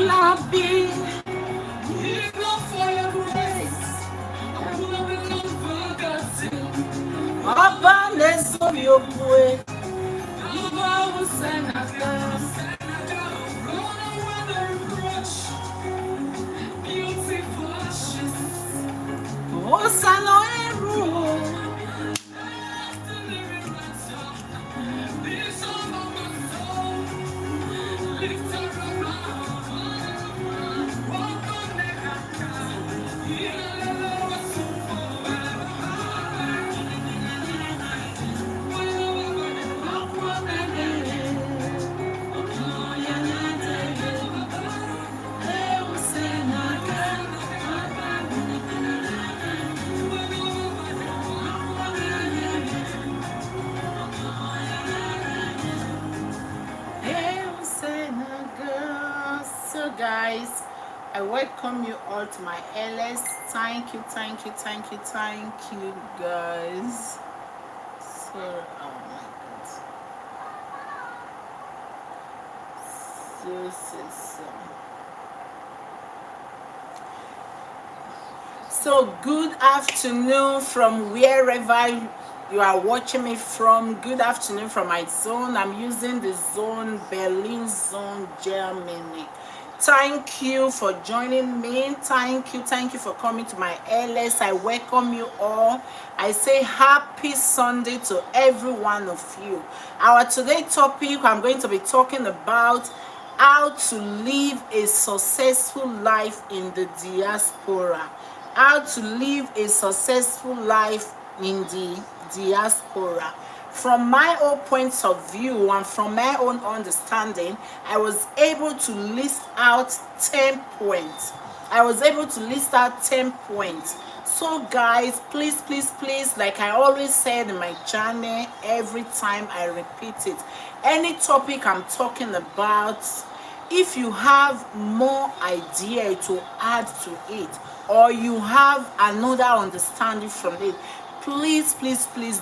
will I be if not for your grace? I would have been unforgotten. Papa, let's go your way. Papa will send us down. Run away the rush. Beautiful ashes. Oh, Sano Eru. So guys, I welcome you all to my LS. Thank you guys. So oh my god, so good afternoon from wherever you are watching me from. Good afternoon from my zone. I'm using the zone Berlin zone, Germany. Thank you for joining me. Thank you for coming to my LS. I welcome you all. I say happy Sunday to every one of you. Our today topic, I'm going to be talking about how to live a successful life in the diaspora. How to live a successful life in the diaspora. From my own points of view and from my own understanding, I was able to list out 10 points. So guys, please, like I always said in my channel, every time I repeat it, any topic I'm talking about, if you have more idea to add to it, or you have another understanding from it, please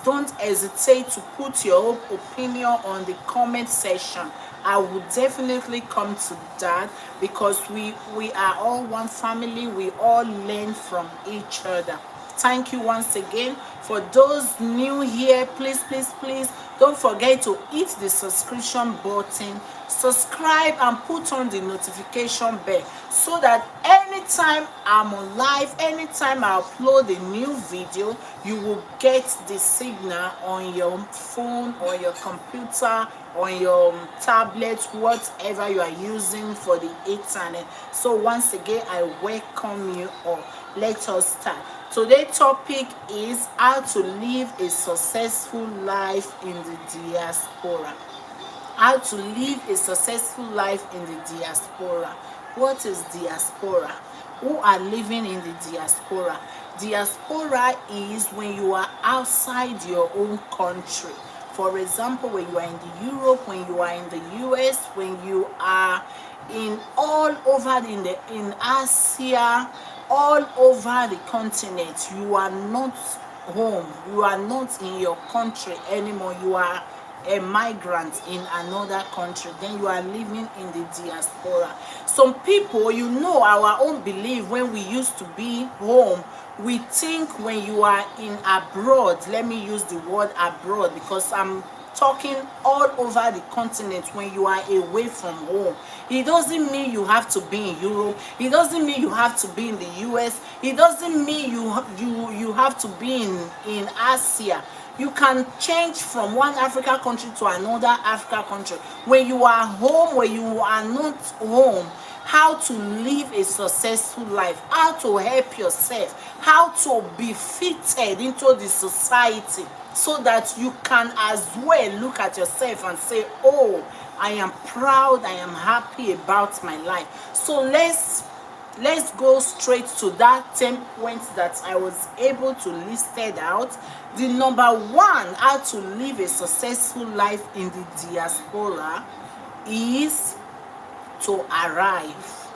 don't hesitate to put your own opinion on the comment section. I will definitely come to that, because we are all one family. We all learn from each other. Thank you once again. For those new here, please don't forget to hit the subscription button, subscribe and put on the notification bell, so that anytime I'm on live, anytime I upload a new video, you will get the signal on your phone or your computer, on your tablet, whatever you are using for the internet. So once again, I welcome you all. Let us start. Today's topic is how to live a successful life in the diaspora. How to live a successful life in the diaspora. What is diaspora? Who are living in the diaspora? Diaspora is when you are outside your own country. For example, when you are in the Europe, when you are in the US, when you are in all over in Asia, all over the continent, you are not home. You are not in your country anymore. You are a migrant in another country. Then you are living in the diaspora. Some people, our own belief, when we used to be home, we think when you are in abroad, let me use the word abroad because I'm talking all over the continent, when you are away from home. It doesn't mean you have to be in Europe. It doesn't mean you have to be in the US. It doesn't mean you have to be in Asia. You can change from one African country to another African country. When you are home, when you are not home, how to live a successful life, how to help yourself, how to be fitted into the society, so that you can as well look at yourself and say, oh, I am proud, I am happy about my life. So let's go straight to that 10 points that I was able to list it out. The number one, how to live a successful life in the diaspora, is to arrive.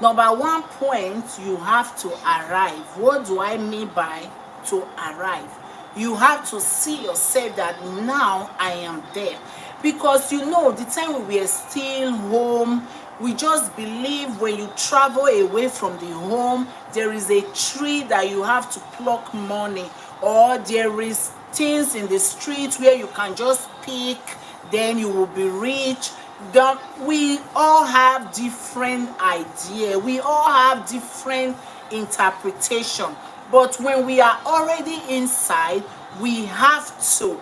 Number one point, you have to arrive. What do I mean by to arrive? You have to see yourself that now I am there. Because the time we were still home, We just believe when you travel away from the home, there is a tree that you have to pluck money, or there is things in the street where you can just pick, then you will be rich. We all have different idea. We all have different interpretation. But when we are already inside, we have to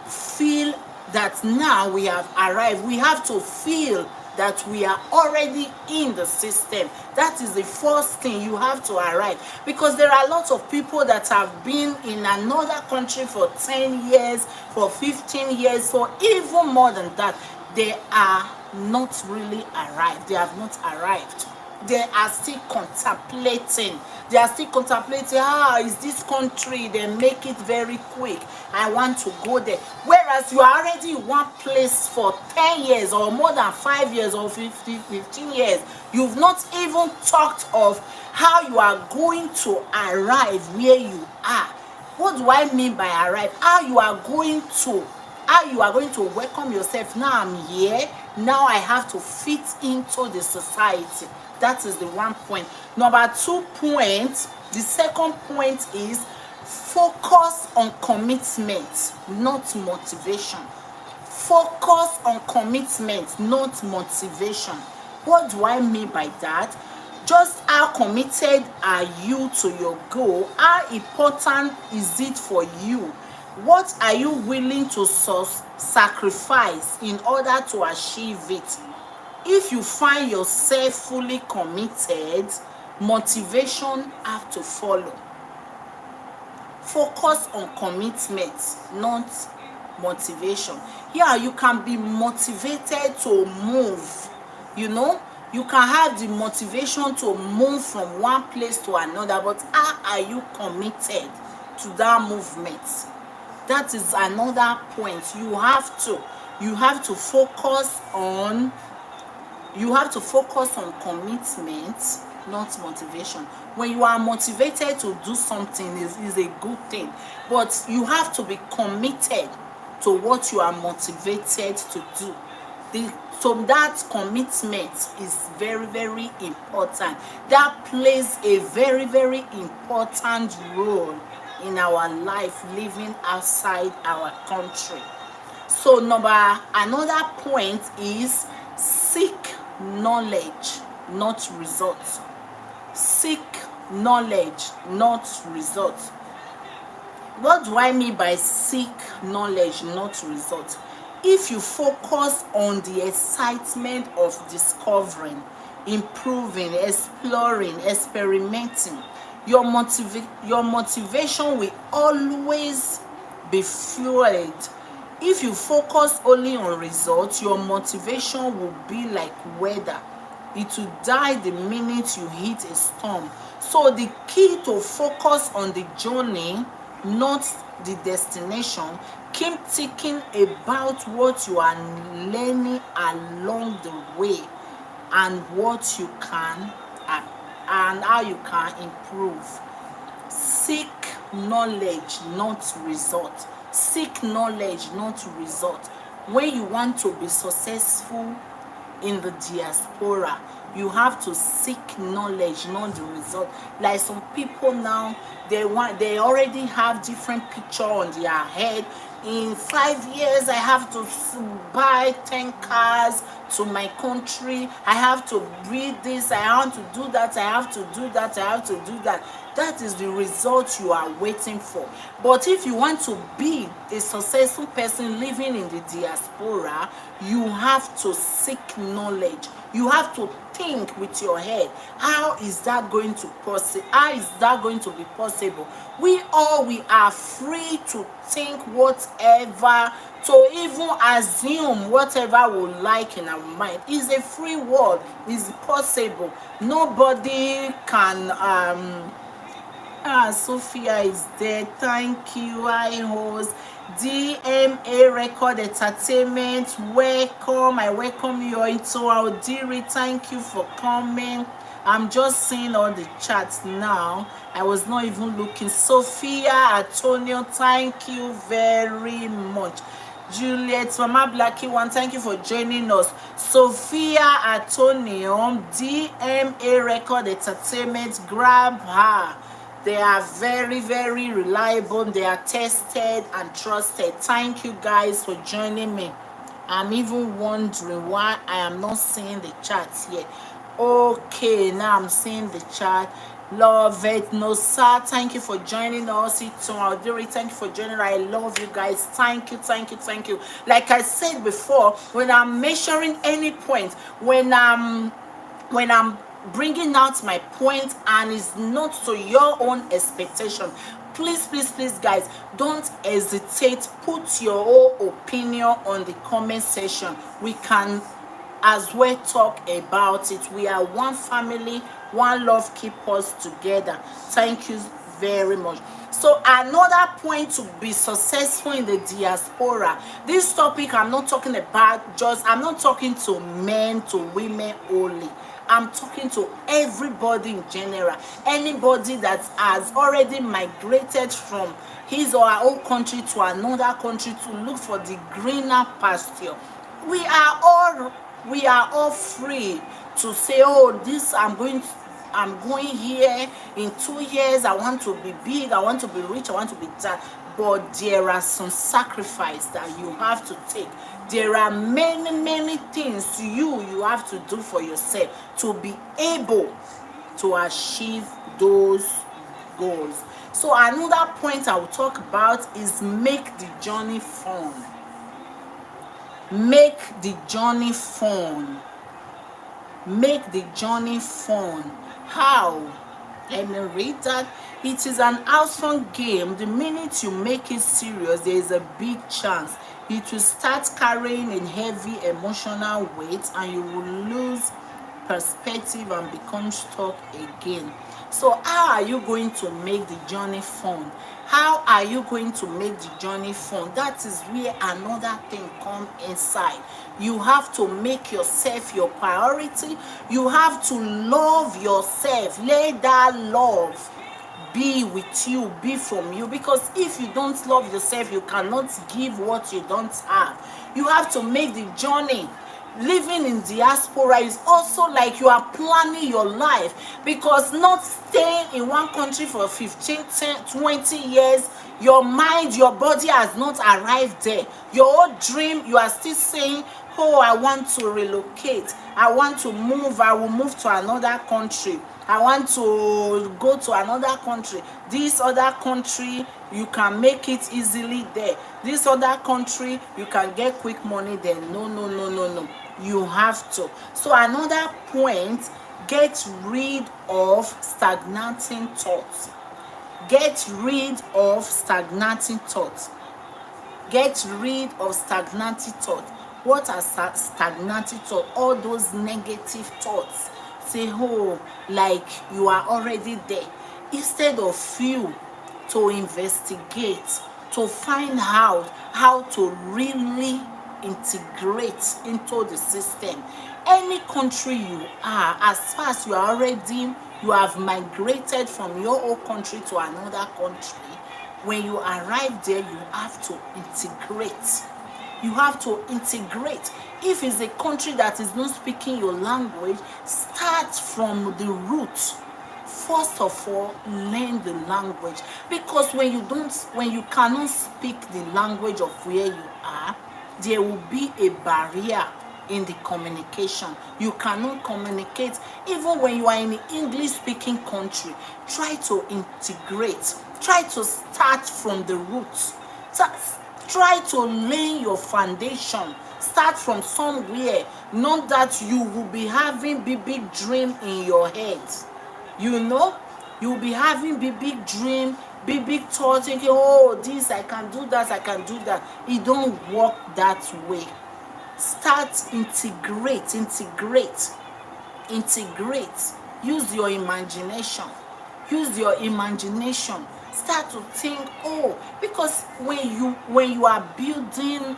feel that now we have arrived. We have to feel that we are already in the system. That is the first thing. You have to arrive, because there are lots of people that have been in another country for 10 years, for 15 years, for even more than that. They are not really arrived. They have not arrived. They are still contemplating. They are still contemplating, is this country, they make it very quick, I want to go there. Whereas you are already in one place for 10 years or more than 5 years or 15 years. You've not even talked of how you are going to arrive where you are. What do I mean by arrive? How you are going to welcome yourself. Now I'm here. Now I have to fit into the society. That is the one point. Number 2 point, the second point is focus on commitment, not motivation. Focus on commitment, not motivation. What do I mean by that? Just how committed are you to your goal? How important is it for you? What are you willing to sacrifice in order to achieve it? If you find yourself fully committed, motivation have to follow. Focus on commitment, not motivation. Yeah, you can be motivated to move. You can have the motivation to move from one place to another, but how are you committed to that movement? That is another point. You have to focus on commitment, not motivation. When you are motivated to do something, is a good thing, but you have to be committed to what you are motivated to do. So that commitment is very, very important. That plays a very, very important role in our life living outside our country. So another point is seek knowledge, not results. Seek knowledge, not results. What do I mean by seek knowledge, not results? If you focus on the excitement of discovering, improving, exploring, experimenting, your motivation will always be fueled. If you focus only on results, your motivation will be like weather. It will die the minute you hit a storm. So the key to focus on the journey, not the destination. Keep thinking about what you are learning along the way, and what you can and how you can improve. Seek knowledge, not result. Seek knowledge, not result. When you want to be successful in the diaspora, you have to seek knowledge, not the result. Like some people now, they already have different picture on their head. In 5 years, I have to buy 10 cars to my country. I have to read this. I want to do that. I have to do that. I have to do that. That is the result you are waiting for. But if you want to be a successful person living in the diaspora, you have to seek knowledge. You have to think with your head. How is that going to How is that going to be possible? We are free to think whatever, to even assume whatever we like in our mind. It's a free world. It's possible. Nobody can Sophia is there. Thank you. I host DMA Record Entertainment. Welcome. I welcome you into our Diri. Thank you for coming. I'm just seeing all the chats now. I was not even looking. Sophia Antonio, thank you very much. Juliet, Mama Blackie one, thank you for joining us. Sophia Antonio, DMA Record Entertainment, grab her. They are very, very reliable. They are tested and trusted. Thank you guys for joining me. I'm even wondering why I am not seeing the chats yet. Okay, now I'm seeing the chat. Love it. No, sir. Thank you for joining us. It's Audrey. Thank you for joining. I love you guys. Thank you, thank you, thank you. Like I said before, when I'm measuring any point, when I'm bringing out my point and it's not to your own expectation, please, please, please, guys, don't hesitate. Put your own opinion on the comment section. We can as well talk about it. We are one family, one love, keep us together. Thank you very much. So another point to be successful in the diaspora, this topic I'm not talking about I'm not talking to men, to women only. I'm talking to everybody in general. Anybody that has already migrated from his or her own country to another country to look for the greener pasture. We are all free to say, oh, this I'm going here in 2 years. I want to be big, I want to be rich, I want to be that. But there are some sacrifices that you have to take. There are many, many things you have to do for yourself to be able to achieve those goals. So another point I will talk about is make the journey fun. Make the journey fun. Make the journey fun. How? Let me read that. It is an awesome game. The minute you make it serious, there is a big chance it will start carrying a heavy emotional weight and you will lose perspective and become stuck again. So how are you going to make the journey fun? How are you going to make the journey fun? That is where another thing comes inside. You have to make yourself your priority. You have to love yourself. Let that love be with you, be from you. Because if you don't love yourself, you cannot give what you don't have. You have to make the journey. Living in diaspora is also like you are planning your life, because not staying in one country for 15, 10, 20 years, your mind, your body has not arrived there. Your own dream, you are still saying, oh, I want to relocate, I want to move, I will move to another country, I want to go to another country. This other country, you can make it easily there. This other country, you can get quick money there. No, no, no, no, no. You have to. So another point, get rid of stagnating thoughts. Get rid of stagnating thoughts. Get rid of stagnating thoughts. What are stagnating thoughts? All those negative thoughts. Say, oh, like you are already there. Instead of you to investigate, to find out how to really integrate into the system. Any country you are, as far as you have migrated from your own country to another country, when you arrive there, you have to integrate. You have to integrate. If it's a country that is not speaking your language, start from the root. First of all, learn the language, because when you cannot speak the language of where you are, there will be a barrier in the communication. You cannot communicate. Even when you are in an English-speaking country, try to integrate. Try to start from the roots. Try to lay your foundation. Start from somewhere. Not that you will be having big dream in your head. You know, you'll be having big dream, big thoughts, thinking, oh, this, I can do that, I can do that. It don't work that way. Start, integrate. Use your imagination. Start to think, oh, because when you are building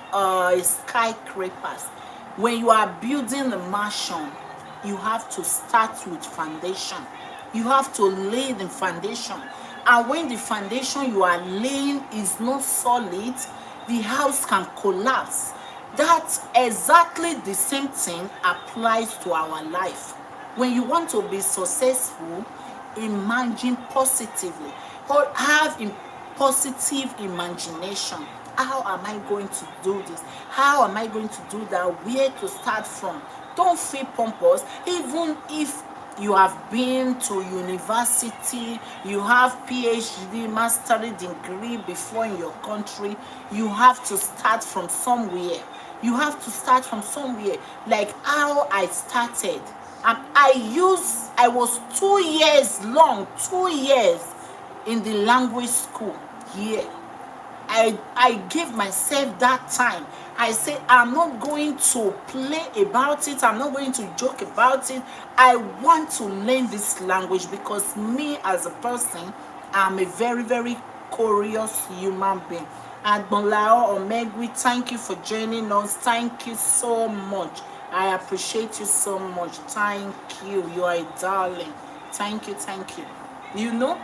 skyscrapers, when you are building a mansion, you have to start with foundation. You have to lay the foundation. And when the foundation you are laying is not solid, the house can collapse. That's exactly the same thing applies to our life. When you want to be successful, imagine positively or have a positive imagination. How am I going to do this? How am I going to do that? Where to start from? Don't feel pompous. Even if you have been to university, you have PhD, master's degree before in your country, you have to start from somewhere. You have to start from somewhere. Like how I started. I was 2 years long, 2 years in the language school here. I gave myself that time. I said, I'm not going to play about it. I'm not going to joke about it. I want to learn this language because me as a person, I'm a very, very curious human being. Admonlao Omegwi, thank you for joining us. Thank you so much. I appreciate you so much. Thank you. You are a darling. Thank you, thank you. You know,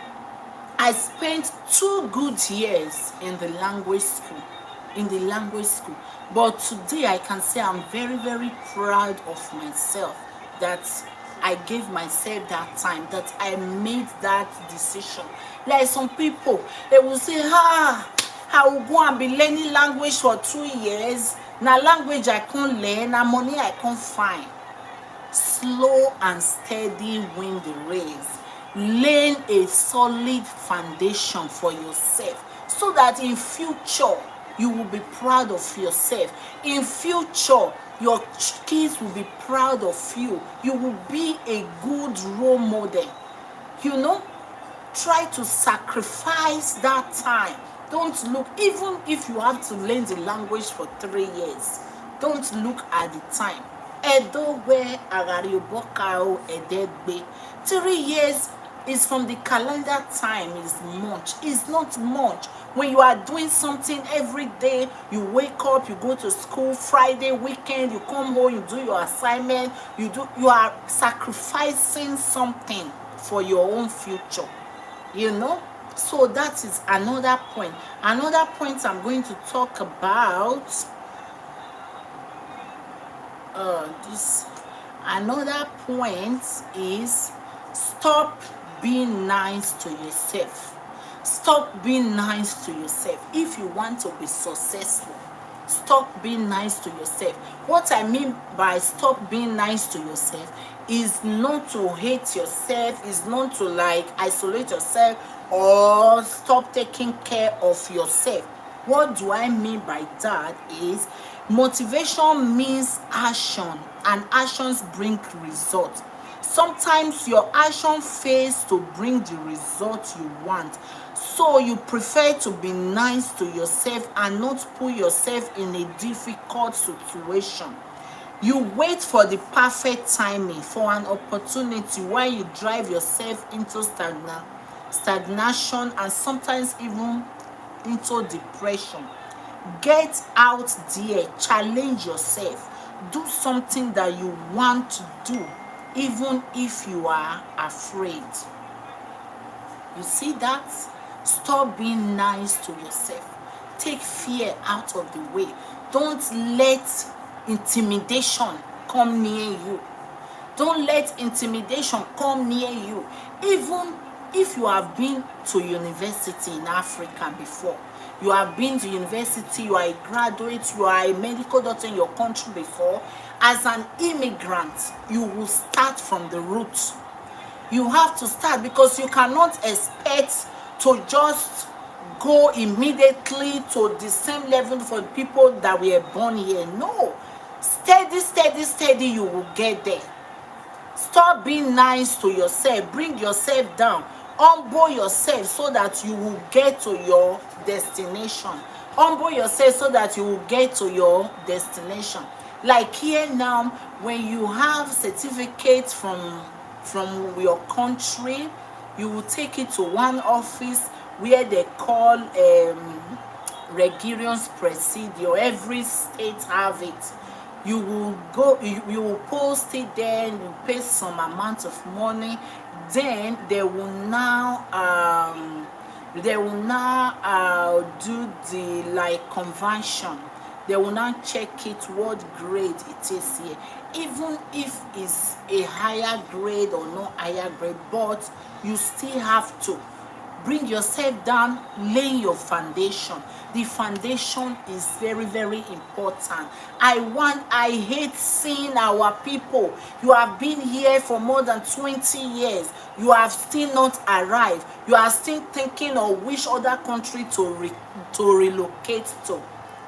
I spent 2 good years in the language school. But today I can say I'm very, very proud of myself that I gave myself that time, that I made that decision. Like some people, they will say, I will go and be learning language for 2 years. Now language I can't learn, now money I can't find. Slow and steady win the race. Learn a solid foundation for yourself so that in future you will be proud of yourself. In future, your kids will be proud of you. You will be a good role model. You know, try to sacrifice that time. Don't look, even if you have to learn the language for 3 years, don't look at the time. Edo where Agariobokao Edegbe. 3 years is from the calendar time is much. It's not much. When you are doing something every day, you wake up, you go to school, Friday, weekend, you come home, you do your assignment, you are sacrificing something for your own future. You know? So that is another point. Another point I'm going to talk about another point is stop being nice to yourself. Stop being nice to yourself. If you want to be successful, stop being nice to yourself. What I mean by stop being nice to yourself is not to hate yourself, is not to like isolate yourself or stop taking care of yourself. What do I mean by that is motivation means action, and actions bring results. Sometimes your action fails to bring the result you want, so you prefer to be nice to yourself and not put yourself in a difficult situation. You wait for the perfect timing for an opportunity while you drive yourself into stagnation and sometimes even into depression. Get out there, challenge yourself, do something that you want to do, even if you are afraid. You see that? Stop being nice to yourself. Take fear out of the way. Don't let intimidation come near you. Don't let intimidation come near you. Even if you have been to university in Africa before, you have been to university, you are a graduate, you are a medical doctor in your country before, as an immigrant, you will start from the roots. You have to start because you cannot expect to just go immediately to the same level for people that were born here. No. Steady, you will get there. Stop being nice to yourself. Bring yourself down. Humble yourself so that you will get to your destination. Humble yourself so that you will get to your destination. Like here now, when you have certificates from your country, you will take it to one office where they call Regerians Presidio. Every state have it. You will go, you will post it there, you pay some amount of money, then they will now They will now do the like conversion. They will now check it what grade it is here, even if it's a higher grade or no higher grade, but you still have to bring yourself down, lay your foundation. The foundation is very, very important. I hate seeing our people. You have been here for more than 20 years. You have still not arrived. You are still thinking of which other country to relocate to.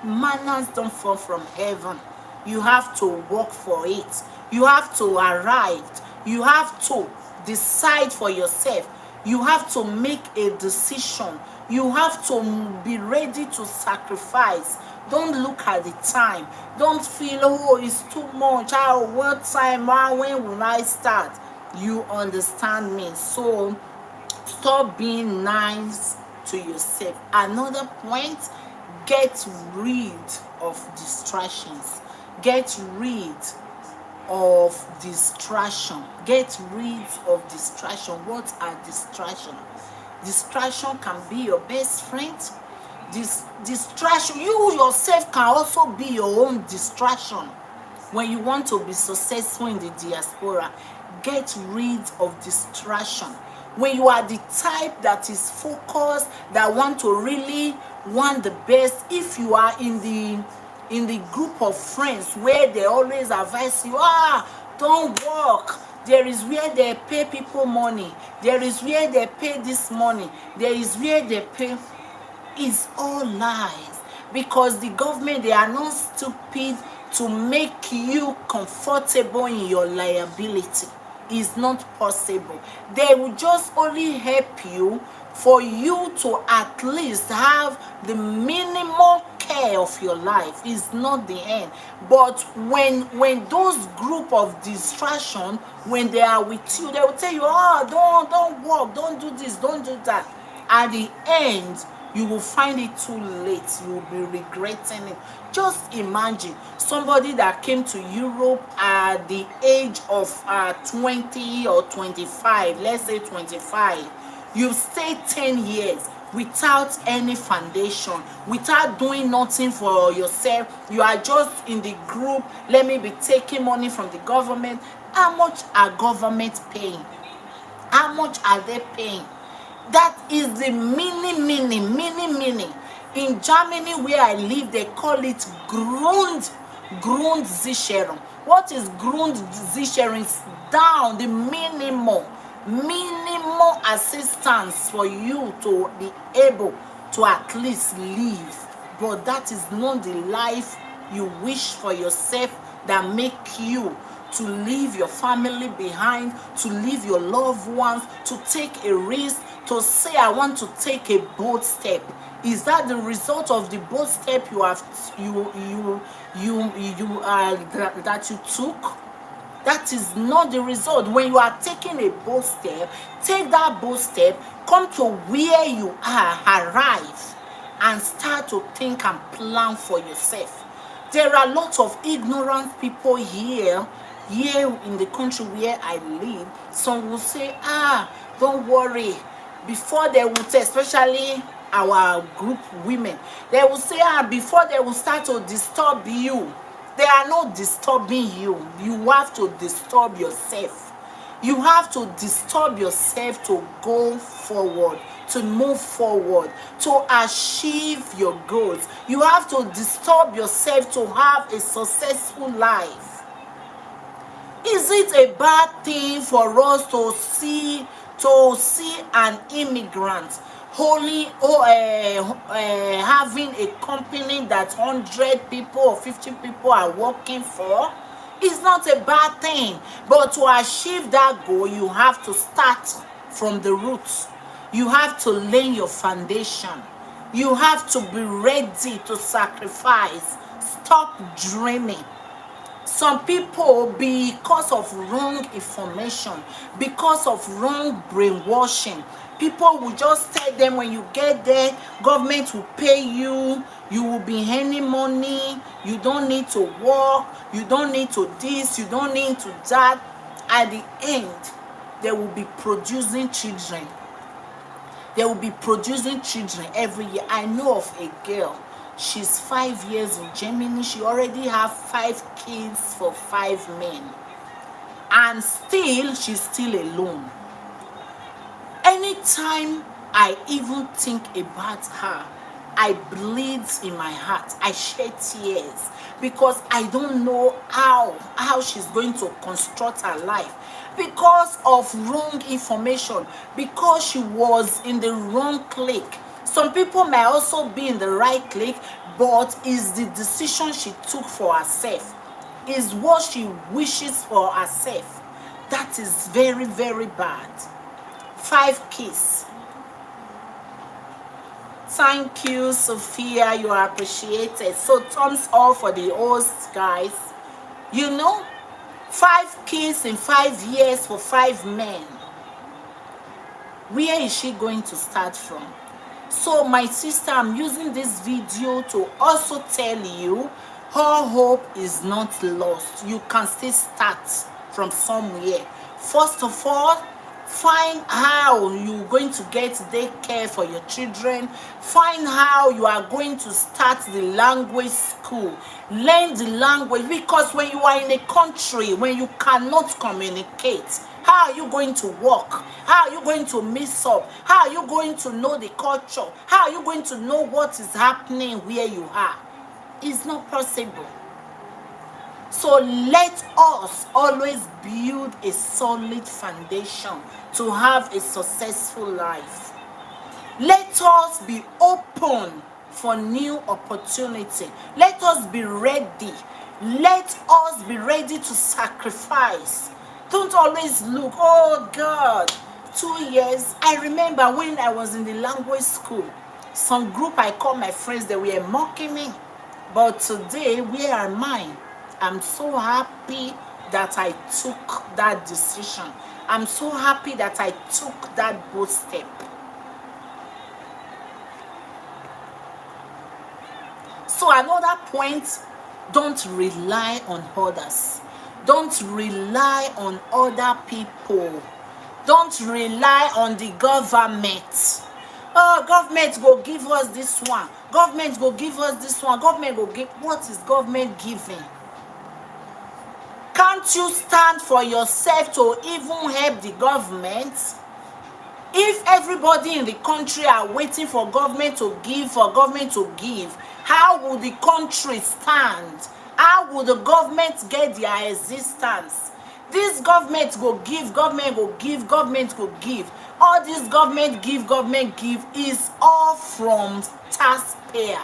Manners don't fall from heaven. You have to work for it. You have to arrive. You have to decide for yourself. You have to make a decision. You have to be ready to sacrifice. Don't look at the time. Don't feel, oh, it's too much. What time? When will I start? You understand me? So stop being nice to yourself. Another point, get rid of distractions. Get rid of distraction. Get rid of distraction. What are distraction? Distraction can be your best friend. Distraction, you yourself can also be your own distraction. When you want to be successful in the diaspora, get rid of distraction. When you are the type that is focused, that want to really want the best, if you are in the group of friends where they always advise you, don't work, there is where they pay people money, there is where they pay this money, there is where they pay, is all lies. Because the government, they are not stupid to make you comfortable in your liability. Is not possible. They will just only help you for you to at least have the minimal care of your life. Is not the end. But when those group of distraction, when they are with you, they will tell you, don't work, don't do this, don't do that. At the end, you will find it too late. You will be regretting it. Just imagine somebody that came to Europe at the age of 20 or 25, let's say 25. You stayed 10 years without any foundation, without doing nothing for yourself. You are just in the group. Let me be taking money from the government. How much are government paying? How much are they paying? That is the meaning. In Germany, where I live, they call it Grundsicherung. What is Grundsicherung? It's down the minimal assistance for you to be able to at least live. But that is not the life you wish for yourself, that make you to leave your family behind, to leave your loved ones, to take a risk, to say, I want to take a bold step. Is that the result of the bold step that you took? That is not the result. When you are taking a bold step, take that bold step, come to where you are, arrive, and start to think and plan for yourself. There are lots of ignorant people here in the country where I live. Some will say, don't worry. Before they would say, especially our group women, they will say, before they will start to disturb you, they are not disturbing you. You have to disturb yourself. You have to disturb yourself to go forward, to move forward, to achieve your goals. You have to disturb yourself to have a successful life. Is it a bad thing for us to see an immigrant having a company that 100 people or 50 people are working for? It's not a bad thing. But to achieve that goal, you have to start from the roots. You have to lay your foundation. You have to be ready to sacrifice. Stop dreaming. Some people, because of wrong information, because of wrong brainwashing, people will just tell them, when you get there, government will pay you, you will be earning money, you don't need to work, you don't need to this, you don't need to that. At the end, they will be producing children. They will be producing children every year. I know of a girl. She's 5 years in Germany. She already have 5 kids for 5 men. And still, she's still alone. Anytime I even think about her, I bleed in my heart. I shed tears because I don't know how she's going to construct her life because of wrong information, because she was in the wrong clique. Some people might also be in the right clique, but is the decision she took for herself, is what she wishes for herself. That is very, very bad. 5 kids. Thank you, Sophia. You are appreciated. So thumbs up for the hosts, guys. You know, 5 kids in 5 years for 5 men. Where is she going to start from? So my sister, I'm using this video to also tell you, her hope is not lost. You can still start from somewhere. First of all, find how you're going to get daycare for your children. Find how you are going to start the language school. Learn the language, because when you are in a country, when you cannot communicate, how are you going to work? How are you going to mix up? How are you going to know the culture? How are you going to know what is happening where you are? It's not possible. So let us always build a solid foundation to have a successful life. Let us be open for new opportunity. Let us be ready. Let us be ready to sacrifice. Don't always look, oh God, 2 years. I remember when I was in the language school, some group I call my friends, they were mocking me. But today, where am I? I'm so happy that I took that decision. I'm so happy that I took that bold step. So another point, don't rely on others. Don't rely on other people. Don't rely on the government. Oh, government go give us this one. Government go give us this one. Government go give. What is government giving? Can't you stand for yourself to even help the government? If everybody in the country are waiting for government to give, how will the country stand? How will the government get their existence? This government go give, government go give, government go give. All this government give is all from taxpayer.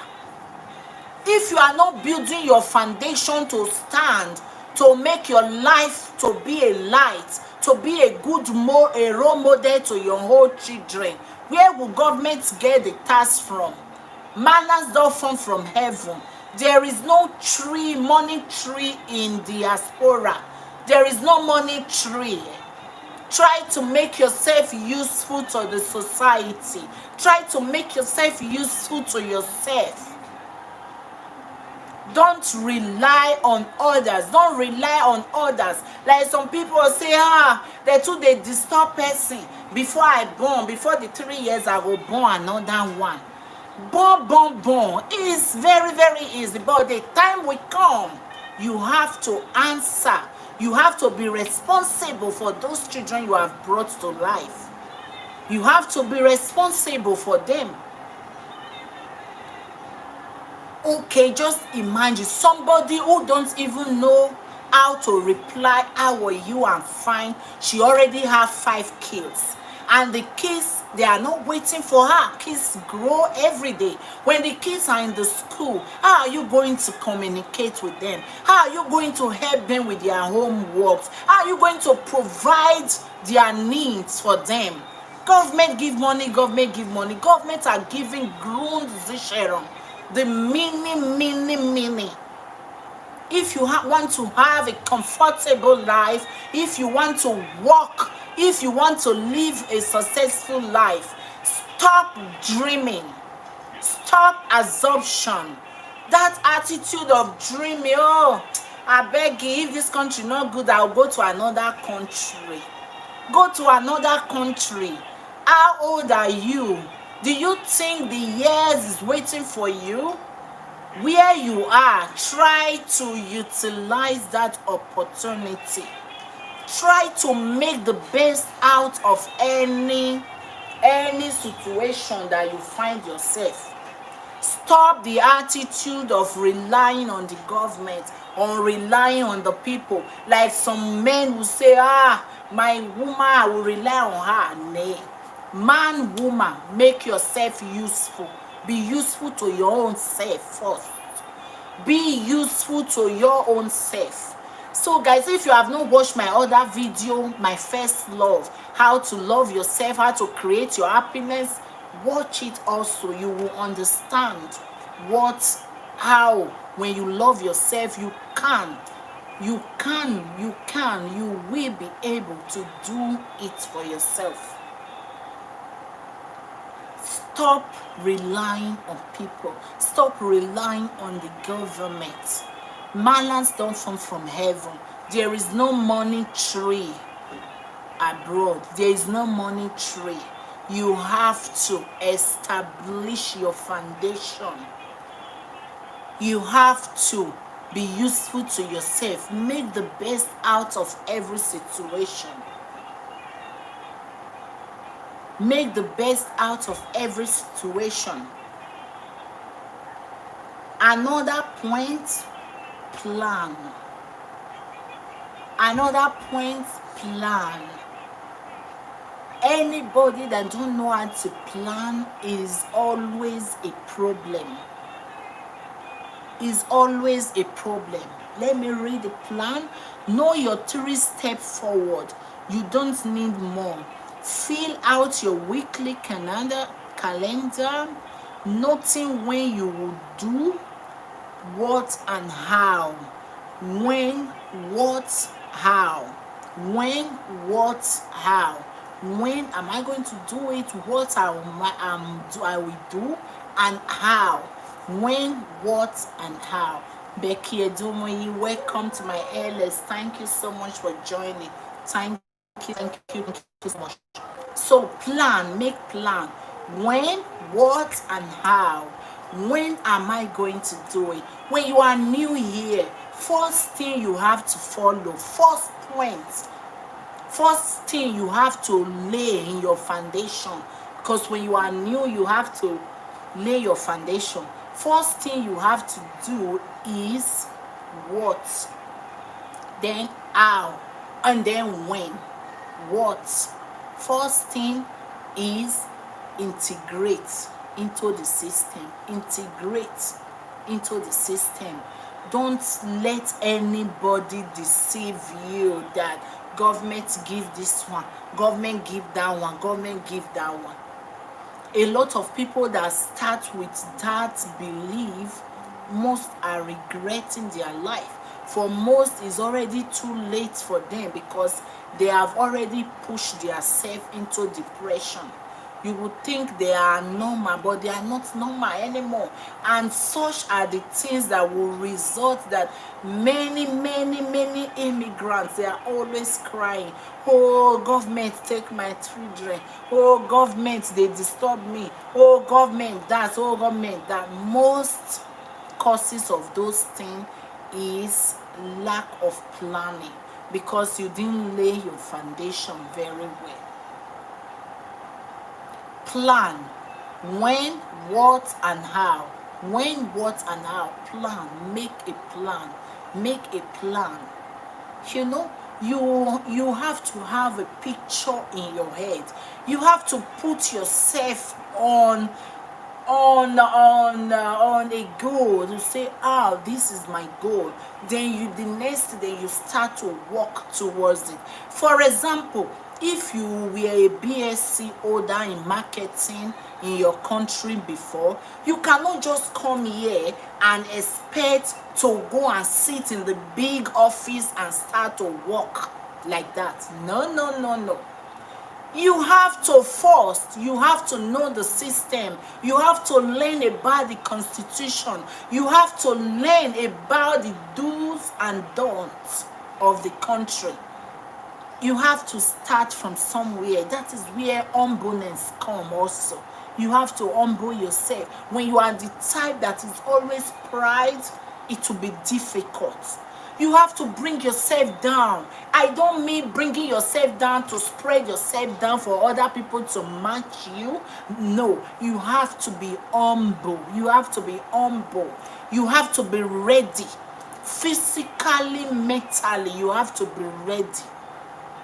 If you are not building your foundation to stand, to make your life to be a light, to be a good a role model to your whole children, where will government get the tax from? Manners don't fall from heaven. There is no tree, money tree in diaspora. There is no money tree. Try to make yourself useful to the society. Try to make yourself useful to yourself. Don't rely on others. Don't rely on others. Like some people say, they disturb person. Before I born, before the 3 years I will born another one. Born. It's very, very easy. But the time will come, you have to answer. You have to be responsible for those children you have brought to life. You have to be responsible for them. Okay, just imagine somebody who don't even know how to reply, how are you, I'm fine. She already have 5 kids. And the kids, they are not waiting for her. Kids grow every day. When the kids are in the school, how are you going to communicate with them? How are you going to help them with their homeworks? How are you going to provide their needs for them? Government give money, government give money. Government are giving Grundsicherung. The mini. If you want to have a comfortable life, if you want to work, if you want to live a successful life, stop dreaming. Stop assumption. That attitude of dreaming, I beg you, if this country not good, I'll go to another country. Go to another country. How old are you? Do you think the years is waiting for you? Where you are, try to utilize that opportunity. Try to make the best out of any situation that you find yourself. Stop the attitude of relying on the government, or relying on the people. Like some men will say, my woman, I will rely on her. Nay. Man, woman, make yourself useful. Be useful to your own self first. Be useful to your own self. So guys, if you have not watched my other video, my first love, how to love yourself, how to create your happiness, watch it also. You will understand how when you love yourself, you will be able to do it for yourself. Stop relying on people. Stop relying on the government. Mallards don't fall from heaven. There is no money tree abroad. There is no money tree. You have to establish your foundation. You have to be useful to yourself. Make the best out of every situation. Make the best out of every situation. Another point, plan. Another point, plan. Anybody that don't know how to plan is always a problem. Is always a problem. Let me read the plan. Know your 3 steps forward. You don't need more. Fill out your weekly calendar, noting when you will do what and how. When, what, how. When, what, how. When am I going to do it? What I will do, and how. When, what, and how. Becky Edomoyi, welcome to my LS. Thank you so much for joining. Thank you so much. So plan, make plan. When, what, and how. When am I going to do it? When you are new here, first thing you have to follow, first thing you have to lay in your foundation, because when you are new, you have to lay your foundation. First thing you have to do is what, then how, and then when. What? First thing is integrate into the system. Integrate into the system. Don't let anybody deceive you that government give this one, government give that one, government give that one. A lot of people that start with that belief, most are regretting their life. For most, it's already too late for them because they have already pushed themselves into depression. You would think they are normal, but they are not normal anymore. And such are the things that will result that many immigrants, they are always crying, oh, government, take my children. Oh, government, they disturb me. Oh, government, that. Oh, government, that. Most causes of those things is lack of planning, because you didn't lay your foundation very well. Plan. When, what, and how. When, what, and how. Plan. Make a plan. Make a plan. You know, you have to have a picture in your head. You have to put yourself on a goal. You say, this is my goal. Then the next day you start to walk towards it. For example, if you were a BSc holder in marketing in your country before, you cannot just come here and expect to go and sit in the big office and start to work like that. No. You have to know the system. You have to learn about the constitution. You have to learn about the do's and don'ts of the country. you have to start from somewhere. That is where humbleness come also. You have to humble yourself. When you are the type that is always pride, it will be difficult. You have to bring yourself down. I don't mean bringing yourself down to spread yourself down for other people to match you. No, you have to be humble. You have to be humble. You have to be ready. Physically, mentally, you have to be ready.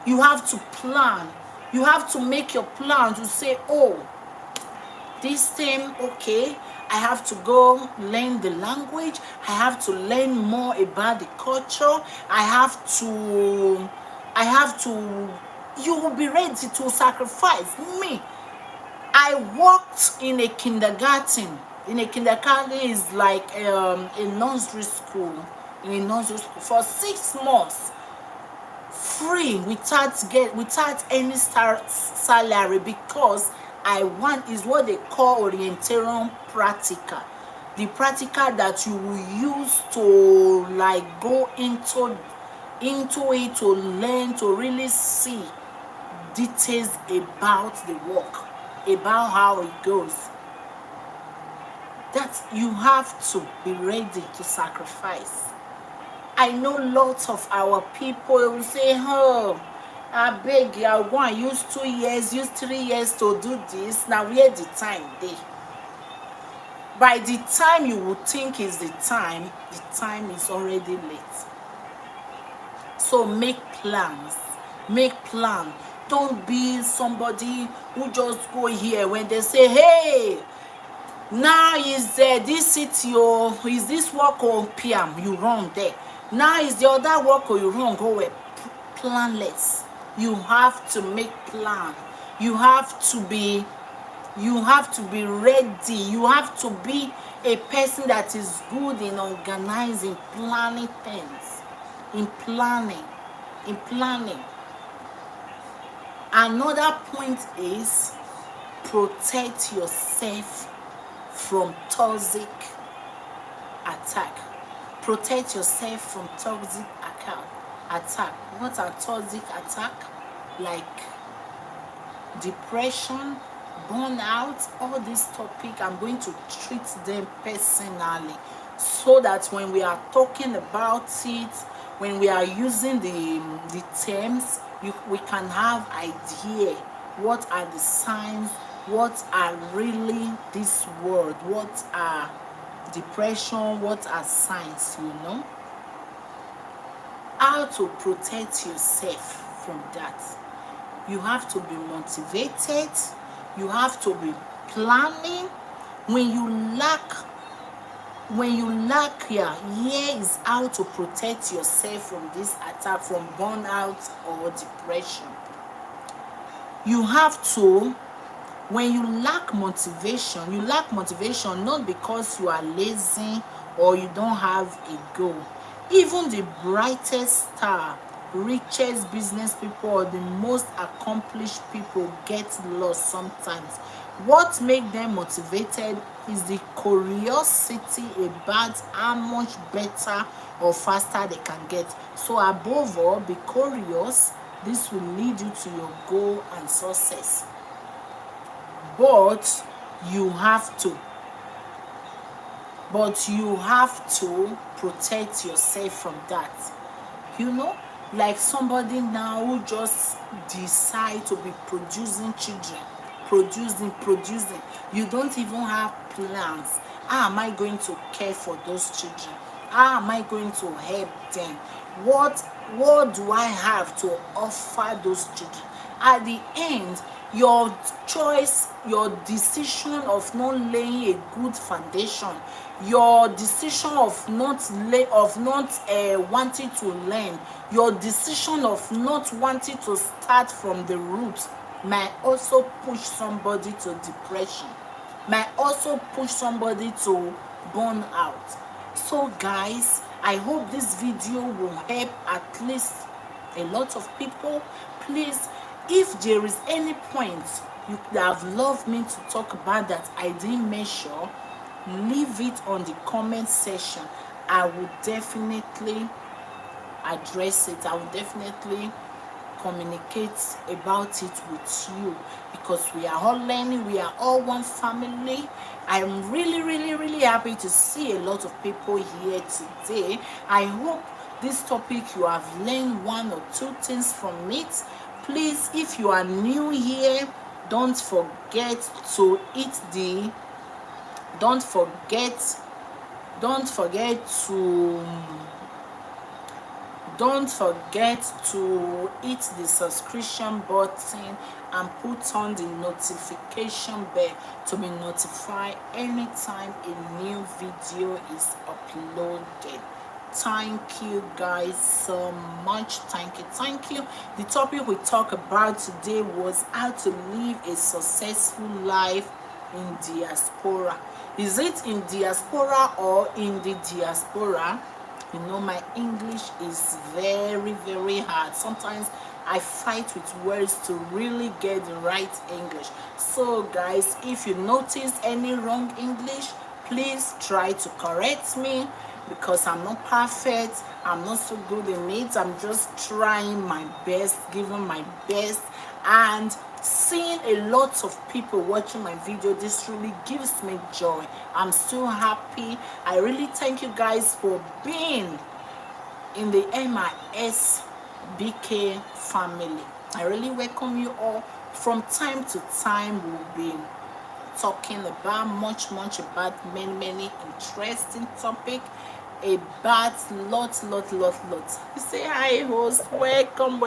You have to plan. You have to make your plan to say, oh, this time, okay, I have to go learn the language. I have to learn more about the culture. I have to, you will be ready to sacrifice. Me, I worked in a kindergarten. In a kindergarten is like a nursery school. In a nursery school for 6 months. Free, without any salary, because I want is what they call orientation practical, the practical that you will use to like go into it to learn, to really see details about the work, about how it goes. That you have to be ready to sacrifice. I know lots of our people will say, oh, I beg you, I go and use 2 years, use 3 years to do this. Now where the time dey? By the time you would think is the time is already late. So make plans. Make plan. Don't be somebody who just go here when they say, hey, now is this city or is this work on PM? You wrong there. Now is the other work or you wrong, go with planless. You have to make plan. You have to be ready. You have to be a person that is good in organizing, planning things. In planning. Another point is protect yourself from toxic attack. Protect yourself from toxic attack. What are toxic attack? Like depression, burnout, all these topics, I'm going to treat them personally, so that when we are talking about it, when we are using the terms, we can have idea what are the signs, what are really this word, what are depression, what are signs, how to protect yourself from that. You have to be motivated. You have to be planning. When you lack here is how to protect yourself from this attack, from burnout or depression. You have to, when you lack motivation not because you are lazy or you don't have a goal. Even the brightest star, richest business people, or the most accomplished people get lost sometimes. What makes them motivated is the curiosity about how much better or faster they can get. So above all, be curious. This will lead you to your goal and success. But you have to protect yourself from that. Like somebody now who just decide to be producing children, producing. You don't even have plans. How am I going to care for those children? How am I going to help them? What do I have to offer those children? At the end, your choice, your decision of not laying a good foundation, your decision of not wanting to learn, your decision of not wanting to start from the roots might also push somebody to depression, might also push somebody to burn out. So guys, I hope this video will help at least a lot of people. Please, if there is any point you could have loved me to talk about that I didn't mention, leave it on the comment section. I will definitely address it. I will definitely communicate about it with you, because we are all learning, we are all one family. I'm really happy to see a lot of people here today. I hope this topic you have learned one or two things from it. Please, if you are new here, don't forget to hit the don't forget to hit the subscription button and put on the notification bell to be notified anytime a new video is uploaded. Thank you guys so much. Thank you. The topic we talked about today was how to live a successful life in diaspora. Is it in diaspora or in the diaspora? You know, my English is very hard. Sometimes I fight with words to really get the right English. So guys, if you notice any wrong English, please try to correct me, because I'm not perfect. I'm not so good in it. I'm just trying my best, giving my best, and seeing a lot of people watching my video, this really gives me joy. I'm so happy. I really thank you guys for being in the MIS BK family. I really welcome you all. From time to time, we'll be talking about much about many interesting topic, about lots. You say hi, host. Welcome.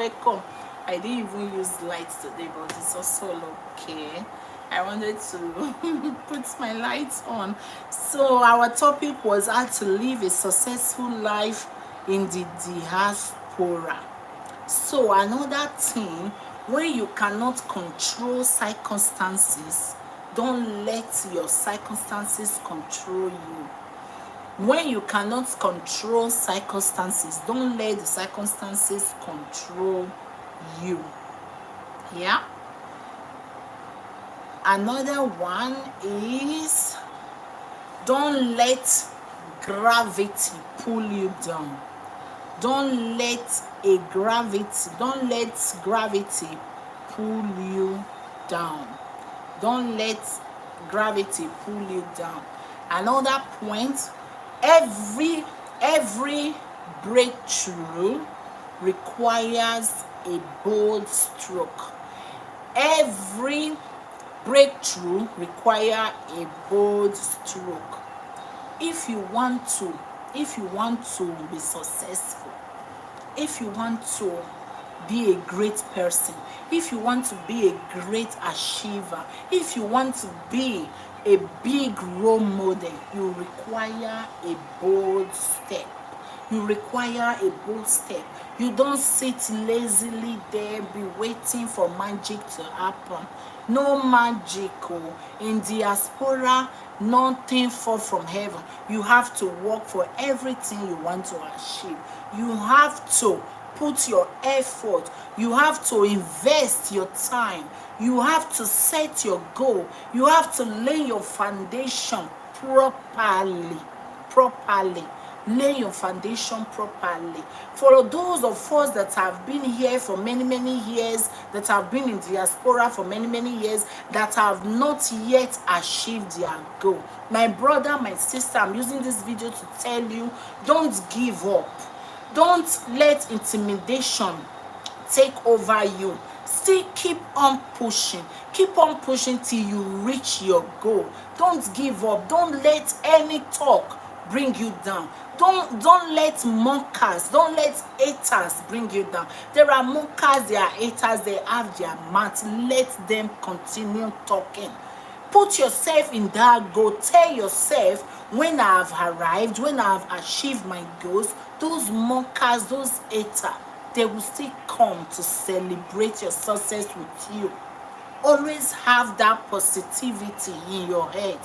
I didn't even use lights today, but it's also okay. I wanted to put my lights on. So our topic was how to live a successful life in the diaspora. So another thing, when you cannot control circumstances, don't let your circumstances control you. When you cannot control circumstances, don't let the circumstances control you. Yeah. Another one is, don't let gravity pull you down. Don't let gravity pull you down. Don't let gravity pull you down. Another point, every breakthrough requires a bold stroke. Every breakthrough requires a bold stroke. If you want to be successful, if you want to be a great person, if you want to be a great achiever, if you want to be a big role model, you require a bold step. You require a bold step. You don't sit lazily there, be waiting for magic to happen. No magic. In diaspora, nothing fall from heaven. You have to work for everything you want to achieve. You have to put your effort. You have to invest your time. You have to set your goal. You have to lay your foundation properly. Lay your foundation properly. For those of us that have been here for many years, that have been in diaspora for many years, that have not yet achieved their goal, my brother, my sister, I'm using this video to tell you, don't give up. Don't let intimidation take over you. Still keep on pushing till you reach your goal. Don't give up. Don't let any talk bring you down. Don't let mockers, don't let haters bring you down. There are mockers, there are haters, they have their mouth. Let them continue talking. Put yourself in that goal. Tell yourself, when I have arrived, when I have achieved my goals, those mockers, those haters, they will still come to celebrate your success with you. Always have that positivity in your head.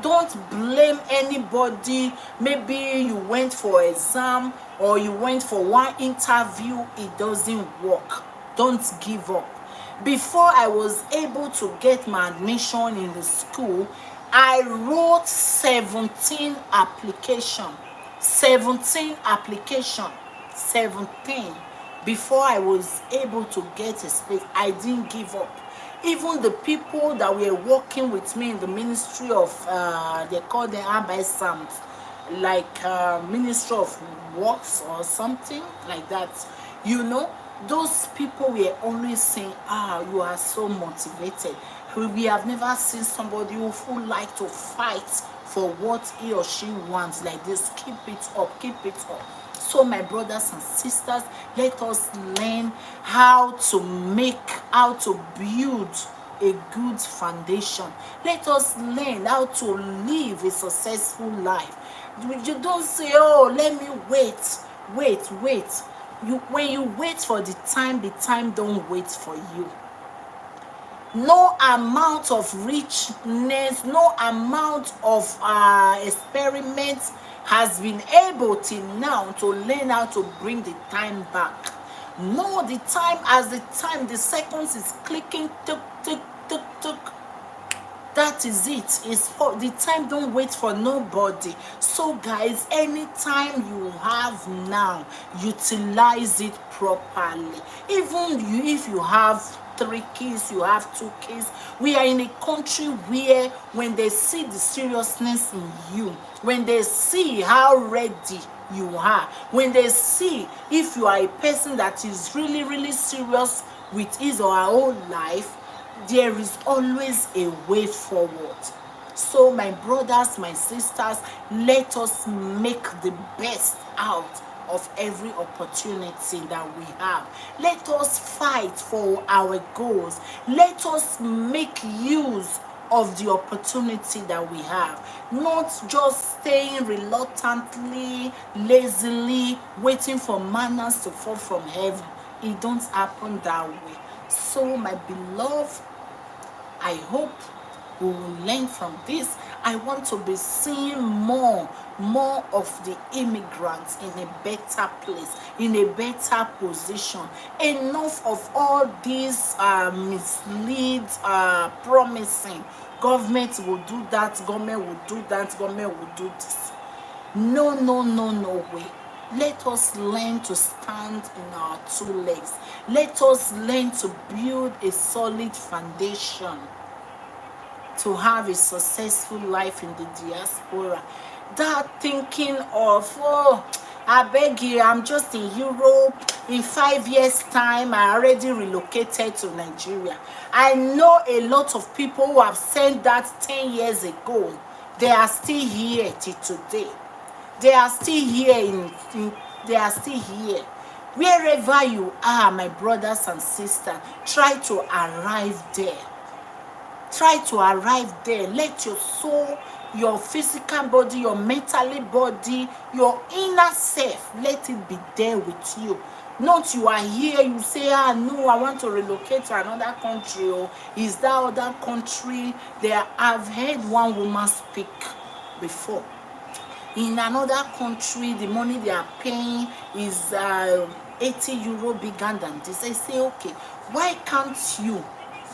Don't blame anybody. Maybe you went for exam or you went for one interview, it doesn't work. Don't give up. Before I was able to get my admission in the school, I wrote 17 applications. 17. Before I was able to get a space, I didn't give up. Even the people that were working with me in the ministry of, they call them Abaisams, like Ministry of Works or something like that. You know, those people were always saying, you are so motivated. We have never seen somebody who like to fight for what he or she wants like this. Keep it up, keep it up. So my brothers and sisters, let us learn how to build a good foundation. Let us learn how to live a successful life. You don't say, oh, let me wait. When you wait for the time don't wait for you. No amount of richness, no amount of experiments has been able till now to learn how to bring the time back. No, the the seconds is clicking, tick, tick, tick, tick. That is it. It's for the time don't wait for nobody. So guys, anytime you have now, utilize it properly. Even if you have 3 kids, you have 2 kids. We are in a country where when they see the seriousness in you, when they see how ready you are, when they see if you are a person that is really serious with his or her own life, there is always a way forward. So my brothers, my sisters, let us make the best out of every opportunity that we have. Let us fight for our goals. Let us make use of the opportunity that we have, not just staying reluctantly, lazily, waiting for manners to fall from heaven. It don't happen that way. So my beloved, I hope we will learn from this. I want to be seeing more of the immigrants in a better place, in a better position. Enough of all these mislead, promising. Government will do that, government will do that, government will do this. No way. Let us learn to stand in our 2 legs. Let us learn to build a solid foundation to have a successful life in the diaspora. That thinking of, oh, I beg you, I'm just in Europe. In 5 years' time, I already relocated to Nigeria. I know a lot of people who have said that 10 years ago. They are still here till today. They are still here they are still here. Wherever you are, my brothers and sisters, try to arrive there. Try to arrive there. Let your soul, your physical body, your mental body, your inner self, let it be there with you. Not you are here, you say, no, I want to relocate to another country. Or is that other country there? I've heard one woman speak before. In another country, the money they are paying is 80 euro bigger than this. I say, okay, why can't you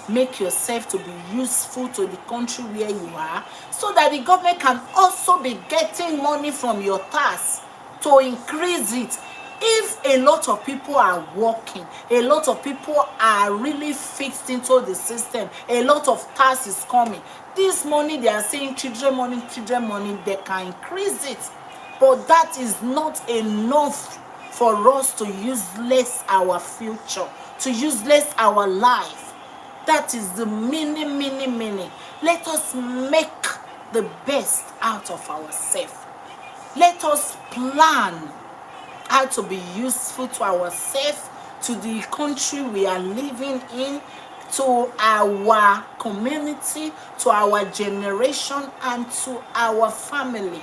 make yourself to be useful to the country where you are, so that the government can also be getting money from your tax to increase it? If a lot of people are working, a lot of people are really fixed into the system, a lot of tax is coming, this money they are saying children money, they can increase it. But that is not enough for us to useless our future, to useless our life. That is the meaning. Let us make the best out of ourselves. Let us plan how to be useful to ourselves, to the country we are living in, to our community, to our generation, and to our family.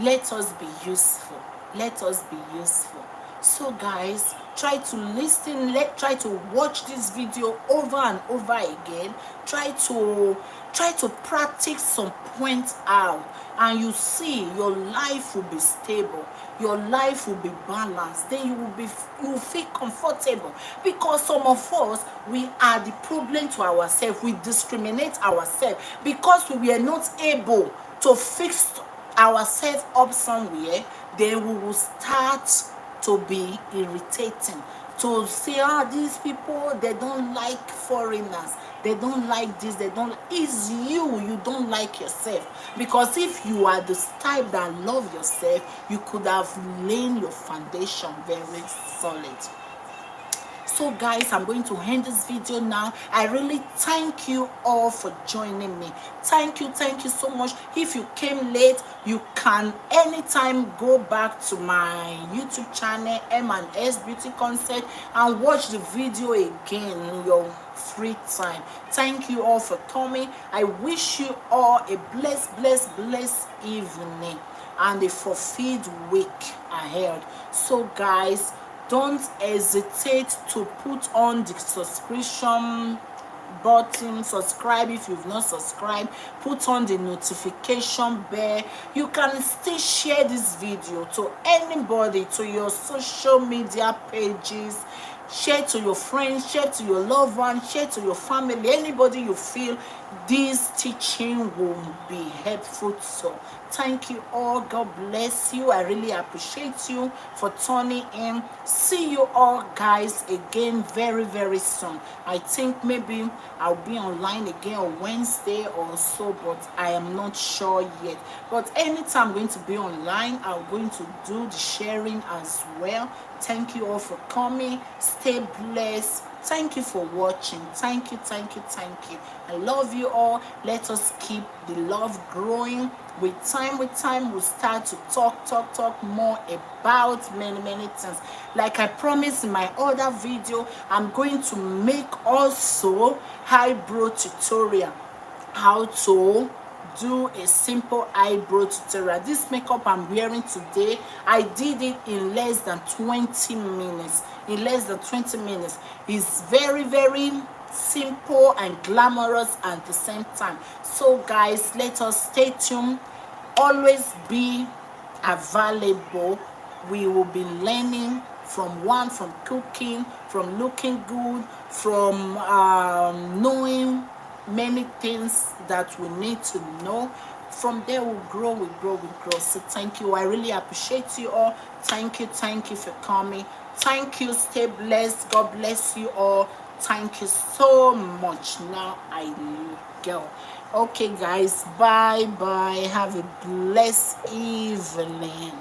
Let us be useful. Let us be useful. So guys, try to listen, try to watch this video over and over again. Try to practice some points out, and you see your life will be stable, your life will be balanced. Then you will feel comfortable, because some of us, we are the problem to ourselves. We discriminate ourselves because we were not able to fix ourselves up somewhere, then we will start to be irritating, to say, ah, these people, they don't like foreigners, they don't like this, they don't. It's you don't like yourself. Because if you are the type that love yourself, you could have laid your foundation very solid. So guys, I'm going to end this video now. I really thank you all for joining me. Thank you so much. If you came late, you can anytime go back to my YouTube channel, M&S Beauty Concept, and watch the video again in your free time. Thank you all for coming. I wish you all a blessed evening and a fulfilled week ahead. So guys, don't hesitate to put on the subscription button. Subscribe if you've not subscribed. Put on the notification bell. You can still share this video to anybody, to your social media pages. Share to your friends, share to your loved ones, share to your family, anybody you feel this teaching will be helpful to. Thank you all. God bless you. I really appreciate you for tuning in. See you all guys again very soon. I think maybe I'll be online again on Wednesday or so, but I am not sure yet. But anytime I'm going to be online, I'm going to do the sharing as well. Thank you all for coming. Stay blessed. Thank you for watching. Thank you. I love you all. Let us keep the love growing. With time, we'll start to talk more about many things. Like I promised in my other video, I'm going to make also eyebrow tutorial, how to do a simple eyebrow tutorial. This makeup I'm wearing today, I did it in less than 20 minutes. It's very simple and glamorous at the same time. So guys, let us stay tuned. Always be available. We will be learning from cooking, from looking good, from knowing many things that we need to know. From there we grow. So thank you. I really appreciate you all. Thank you for coming. Thank you. Stay blessed. God bless you all. Thank you so much. Now I go. Okay guys, bye. Have a blessed evening.